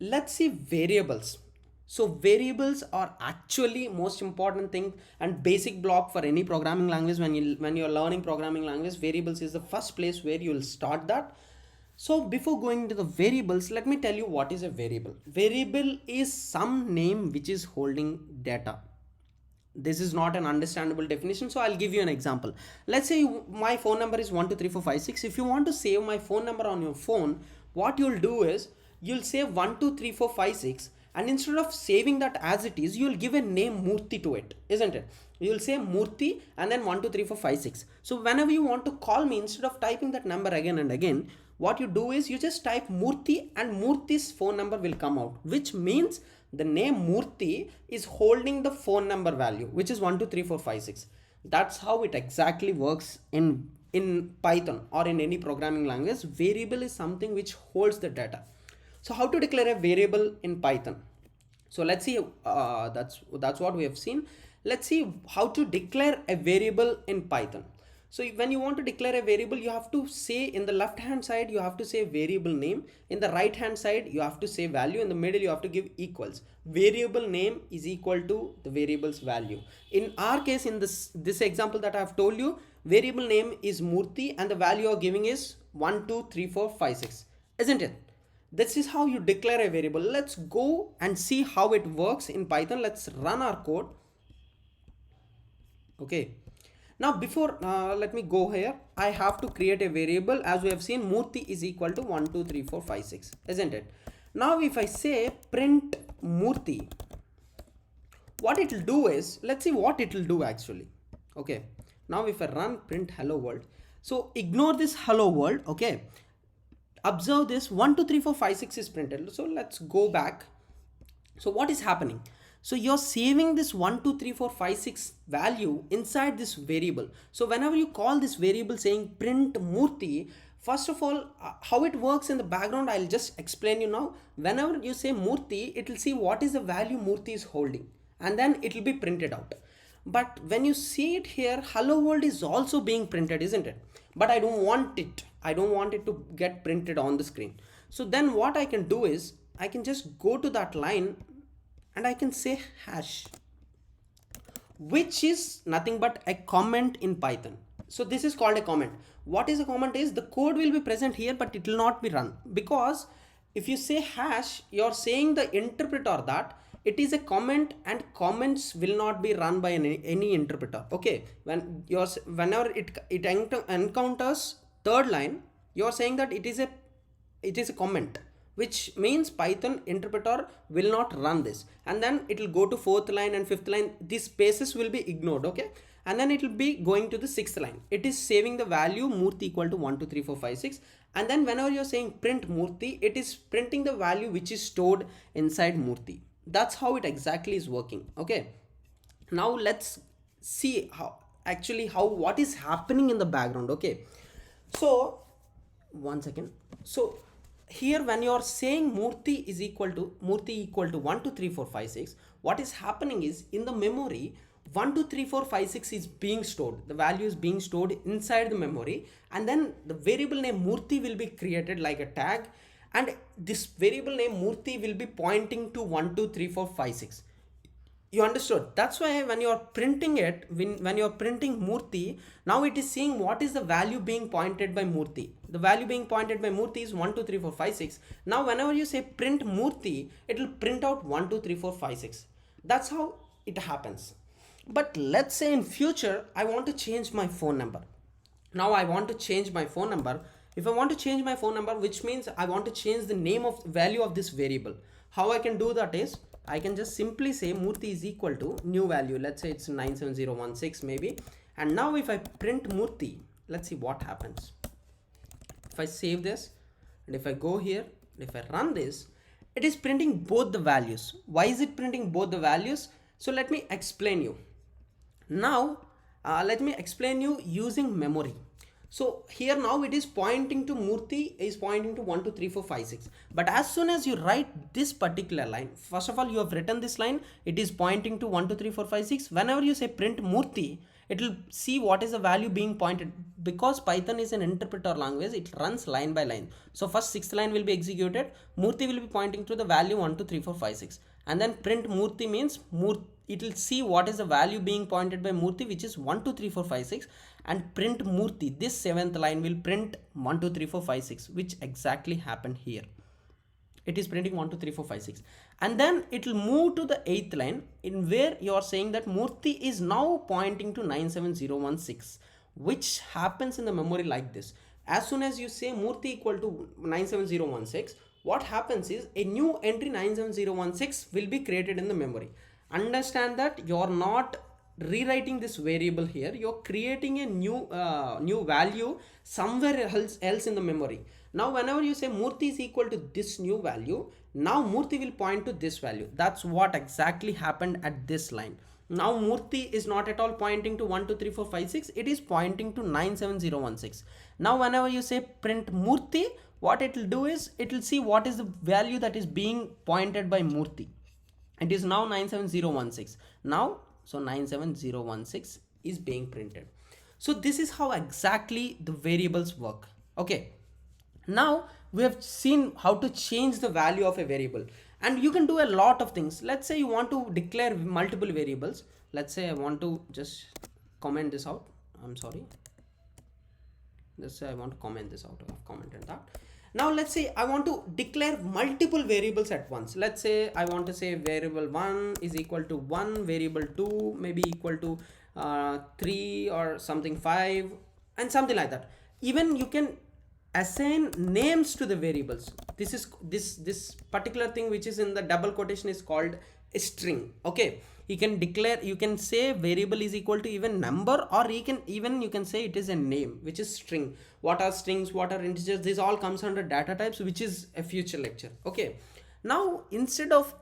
let's see variables. So variables are actually most important thing and basic block for any programming language. When you're learning programming language, variables is the first place where you'll start that. So before going into the variables, let me tell you what is a variable. Variable is some name which is holding data. This is not an understandable definition, so I'll give you an example. Let's say my phone number is 123456. If you want to save my phone number on your phone, what you'll do is you'll save 123456, and instead of saving that as it is, you'll give a name Murthy to it, isn't it? You'll say Murthy and then 123456. So whenever you want to call me, instead of typing that number again and again, what you do is you just type Murthy and Murthy's phone number will come out, which means the name Murthy is holding the phone number value, which is 123456. That's how it exactly works in Python or in any programming language. Variable is something which holds the data. So how to declare a variable in Python? So let's see, that's what we have seen. Let's see how to declare a variable in Python. So when you want to declare a variable, you have to say in the left hand side, you have to say variable name. In the right hand side, you have to say value. In the middle, you have to give equals. Variable name is equal to the variable's value. In our case, in this example that I have told you, variable name is Murthy and the value you're giving is 123456, isn't it? This is how you declare a variable. Let's go and see how it works in Python. Let's run our code. Okay. Now before, let me go here. I have to create a variable. As we have seen, Murthy is equal to 123456, isn't it? Now if I say print Murthy, what it will do is, let's see what it will do actually. Okay. Now if I run print hello world, so ignore this hello world. Okay. Observe this 123456 is printed. So let's go back. So what is happening? So you're saving this 123456 value inside this variable. So whenever you call this variable saying print Murthy, first of all, how it works in the background, I'll just explain you now. Whenever you say Murthy, it will see what is the value Murthy is holding, and then it will be printed out. But when you see it here, hello world is also being printed, isn't it? But I don't want it. I don't want it to get printed on the screen. So then what I can do is I can just go to that line and I can say hash, which is nothing but a comment in Python. So this is called a comment. What is a comment is the code will be present here, but it will not be run, because if you say hash, you're saying the interpreter that it is a comment and comments will not be run by any interpreter. Okay. Whenever it encounters third line, you're saying that it is a comment, which means Python interpreter will not run this, and then it will go to fourth line and fifth line. These spaces will be ignored. Okay. And then it will be going to the sixth line. It is saving the value Murthy equal to 123456, and then whenever you're saying print Murthy, it is printing the value which is stored inside Murthy. That's how it exactly is working. Okay. Now let's see what is happening in the background. Okay. So one second. So here when you are saying Murthy equal to 123456, what is happening is in the memory 123456 is being stored. The value is being stored inside the memory, and then the variable name Murthy will be created like a tag, and this variable name Murthy will be pointing to 123456. You understood? That's why when you're printing it, when you're printing Murthy, now it is seeing what is the value being pointed by Murthy. The value being pointed by Murthy is 123456. Now whenever you say print Murthy, it will print out 123456. That's how it happens. But let's say in future, I want to change my phone number. Now I want to change my phone number. If I want to change my phone number, which means I want to change the name of value of this variable. How I can do that is, I can just simply say Murthy is equal to new value. Let's say it's 97016 maybe. And now if I print Murthy, let's see what happens. If I save this and if I go here, if I run this, it is printing both the values. Why is it printing both the values? So let me explain you. Now, let me explain you using memory. So here now it is pointing to Murthy is pointing to 123456. But as soon as you write this particular line, first of all, you have written this line, it is pointing to 123456. Whenever you say print Murthy, it will see what is the value being pointed. Because Python is an interpreter language, it runs line by line. So first sixth line will be executed, Murthy will be pointing to the value 1 2 3 4 5 6, and then print Murthy means it will see what is the value being pointed by Murthy, which is 1 2 3 4 5 6, and print Murthy. This seventh line will print 1 2 3 4 5 6, which exactly happened here. It is printing 1 2 3 4 5 6, and then it will move to the eighth line in where you are saying that Murthy is now pointing to 97016, which happens in the memory like this. As soon as you say Murthy equal to 97016, what happens is a new entry 97016 will be created in the memory. Understand that you are not rewriting this variable here, you're creating a new value somewhere else in the memory. Now whenever you say Murthy is equal to this new value, now Murthy will point to this value. That's what exactly happened at this line. Now Murthy is not at all pointing to 1 2 3 4 5 6, it is pointing to 97016. Now whenever you say print Murthy, what it will do is it will see what is the value that is being pointed by Murthy. It is now 97016 now. So 97016 is being printed. So this is how exactly the variables work. Okay, now we have seen how to change the value of a variable, and you can do a lot of things. Let's say you want to declare multiple variables. Let's say I want to just comment this out. I'm sorry, let's say I want to comment this out. I've commented that. Now let's say I want to declare multiple variables at once. Let's say I want to say variable 1 is equal to 1, variable 2 maybe equal to 3 or something 5, and something like that. Even you can assign names to the variables. This is this particular thing which is in the double quotation is called a string. Okay, you can declare, you can say variable is equal to even number, or you can say it is a name, which is string. What are strings, what are integers, this all comes under data types, which is a future lecture. Okay, now instead of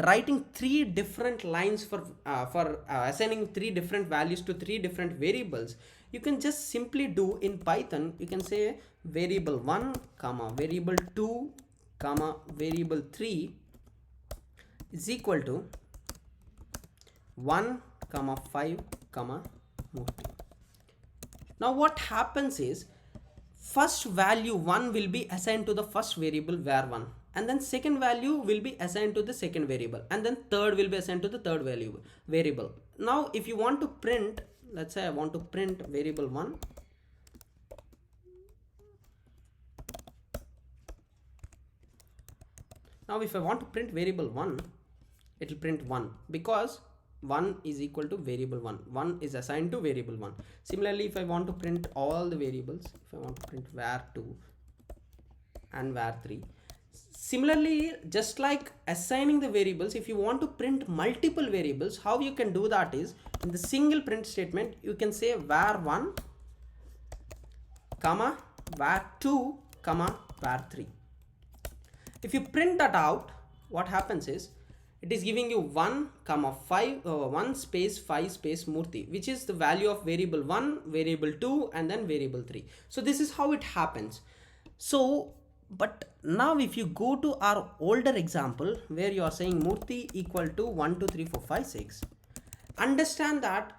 writing three different lines for assigning three different values to three different variables, you can just simply do in Python, you can say variable 1 comma variable 2 comma variable 3 is equal to 1 comma 5 comma Murthy. Now what happens is first value 1 will be assigned to the first variable var1, and then second value will be assigned to the second variable, and then third will be assigned to the third variable. Now if you want to print, let's say I want to print variable 1, now if I want to print variable 1, it will print 1 because 1 is equal to variable 1 is assigned to variable 1. Similarly, if I want to print all the variables, if I want to print var2 and var3, similarly, just like assigning the variables, if you want to print multiple variables, how you can do that is in the single print statement, you can say var1 comma var2 comma var3. If you print that out, what happens is it is giving you 1 comma 5 1 space 5 space Murthy, which is the value of variable 1, variable 2, and then variable 3. So this is how it happens. So but now if you go to our older example where you are saying Murthy equal to 1 2 3 4 5 6, understand that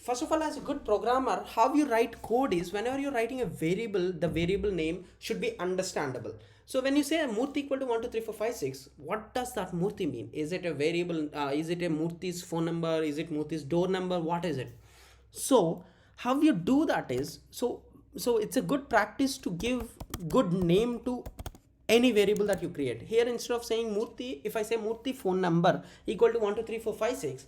first of all, as a good programmer, how you write code is whenever you're writing a variable, the variable name should be understandable. So when you say Murthy equal to 1 2 3 4 5 6, what does that Murthy mean? Is it a variable? Is it a Murthy's phone number? Is it Murthy's door number? What is it? So how you do that is, so it's a good practice to give good name to any variable that you create. Here instead of saying Murthy, if I say Murthy phone number equal to 1 2 3 4 5 6,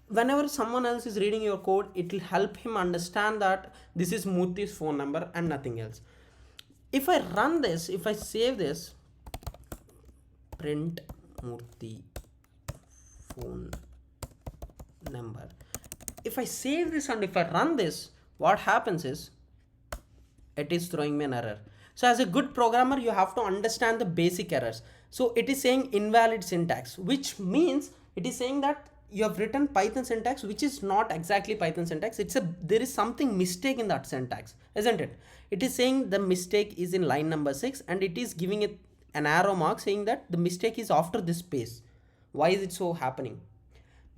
whenever someone else is reading your code, it will help him understand that this is Murthy's phone number and nothing else. If I run this, if I save this, print Murthy phone number, if I save this and if I run this, what happens is it is throwing me an error. So as a good programmer, you have to understand the basic errors. So it is saying invalid syntax, which means it is saying that you have written Python syntax, which is not exactly Python syntax. There is something mistake in that syntax, isn't it? It is saying the mistake is in line number 6, and it is giving it an arrow mark saying that the mistake is after this space. Why is it so happening?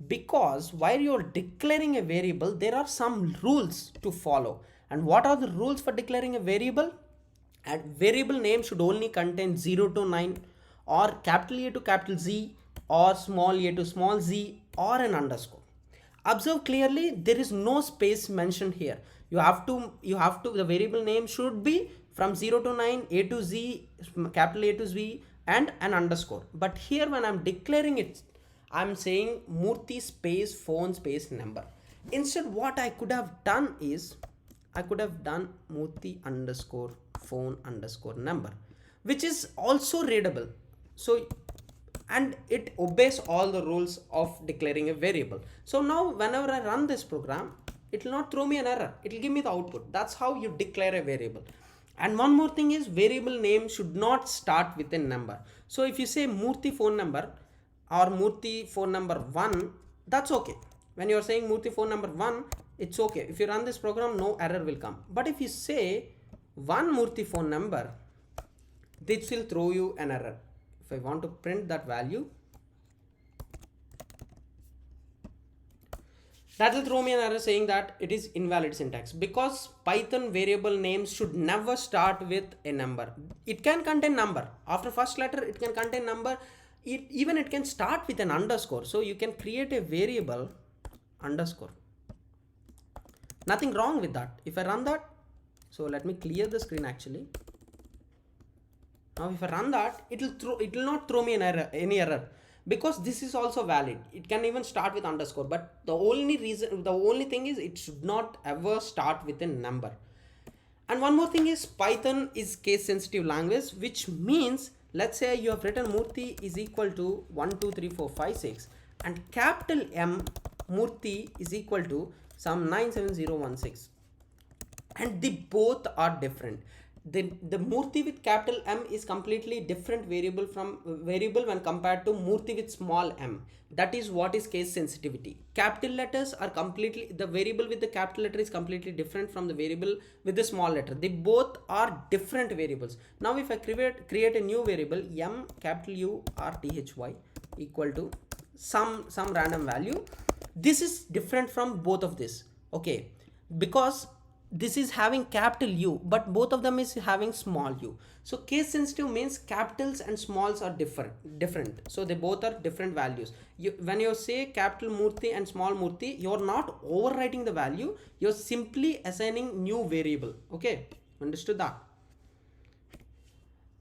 Because while you're declaring a variable, there are some rules to follow. And what are the rules for declaring a variable? A variable name should only contain 0 to 9, or capital A to capital Z, or small a to small z, or an underscore. Observe clearly, there is no space mentioned here. The variable name should be from 0 to 9, A to Z, capital A to Z, and an underscore. But here when I'm declaring it, I'm saying Murthy space phone space number. Instead, what I could have done is, I could have done Murthy underscore phone underscore number, which is also readable. So, and it obeys all the rules of declaring a variable. So now whenever I run this program, it will not throw me an error. It will give me the output. That's how you declare a variable. And one more thing is, variable name should not start with a number. So if you say Murthy phone number or Murthy phone number 1, that's okay. When you're saying Murthy phone number 1, it's okay. If you run this program, no error will come. But if you say one Murthy phone number, this will throw you an error. If I want to print that value, that will throw me an error saying that it is invalid syntax, because Python variable names should never start with a number. It can contain number. After first letter, it can contain number. It can start with an underscore. So you can create a variable underscore. Nothing wrong with that. If I run that, so let me clear the screen actually. Now if I run that, it will not throw me any error, because this is also valid. It can even start with underscore, but the only thing is, it should not ever start with a number. And one more thing is, Python is case sensitive language, which means, let's say you have written Murthy is equal to 1 2 3 4 5 6, and capital M Murthy is equal to some 97016, and they both are different. The Murthy with capital M is completely different variable when compared to Murthy with small m. That is what is case sensitivity. Capital letters are completely, the variable with the capital letter is completely different from the variable with the small letter. They both are different variables. Now if I create a new variable, M capital U R T H Y equal to some random value, this is different from both of this. Okay, because this is having capital U, but both of them is having small u. So case sensitive means capitals and smalls are different. So they both are different values. When you say capital Murthy and small Murthy, you're not overwriting the value. You're simply assigning new variable. Okay, understood that?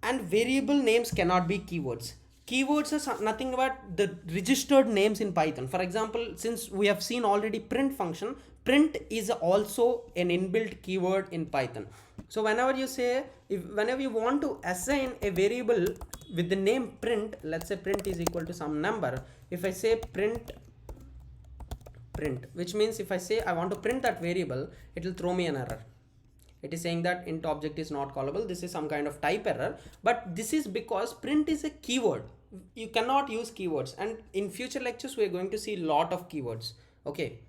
And variable names cannot be keywords. Keywords are nothing but the registered names in Python. For example, since we have seen already print function, print is also an inbuilt keyword in Python. So whenever you want to assign a variable with the name print, let's say print is equal to some number. If I say print, which means if I say I want to print that variable, it will throw me an error. It is saying that int object is not callable. This is some kind of type error, but this is because print is a keyword. You cannot use keywords, and in future lectures we are going to see a lot of keywords. Okay,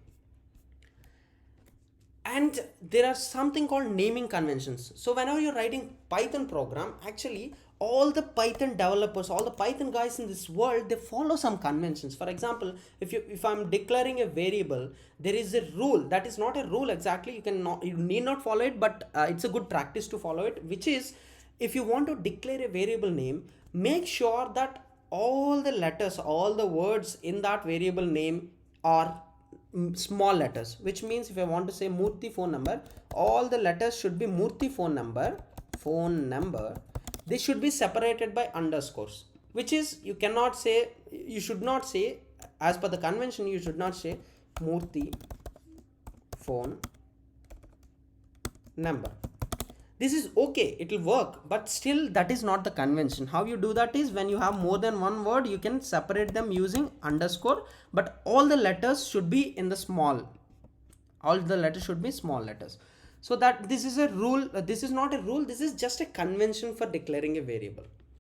and there are something called naming conventions. So whenever you're writing Python program, actually all the Python developers, all the Python guys in this world, they follow some conventions. For example, if I'm declaring a variable, there is a rule that is not a rule exactly. You need not follow it, but it's a good practice to follow it, which is, if you want to declare a variable name, make sure that all the letters, all the words in that variable name are small letters. Which means if I want to say Murthy phone number, all the letters should be Murthy phone number. They should be separated by underscores, which is, you should not say, as per the convention, you should not say Murthy phone number. This is okay, it will work, but still that is not the convention. How you do that is, when you have more than one word, you can separate them using underscore, but all the letters should be in the small. All the letters should be small letters. So that this is a rule. This is not a rule. This is just a convention for declaring a variable.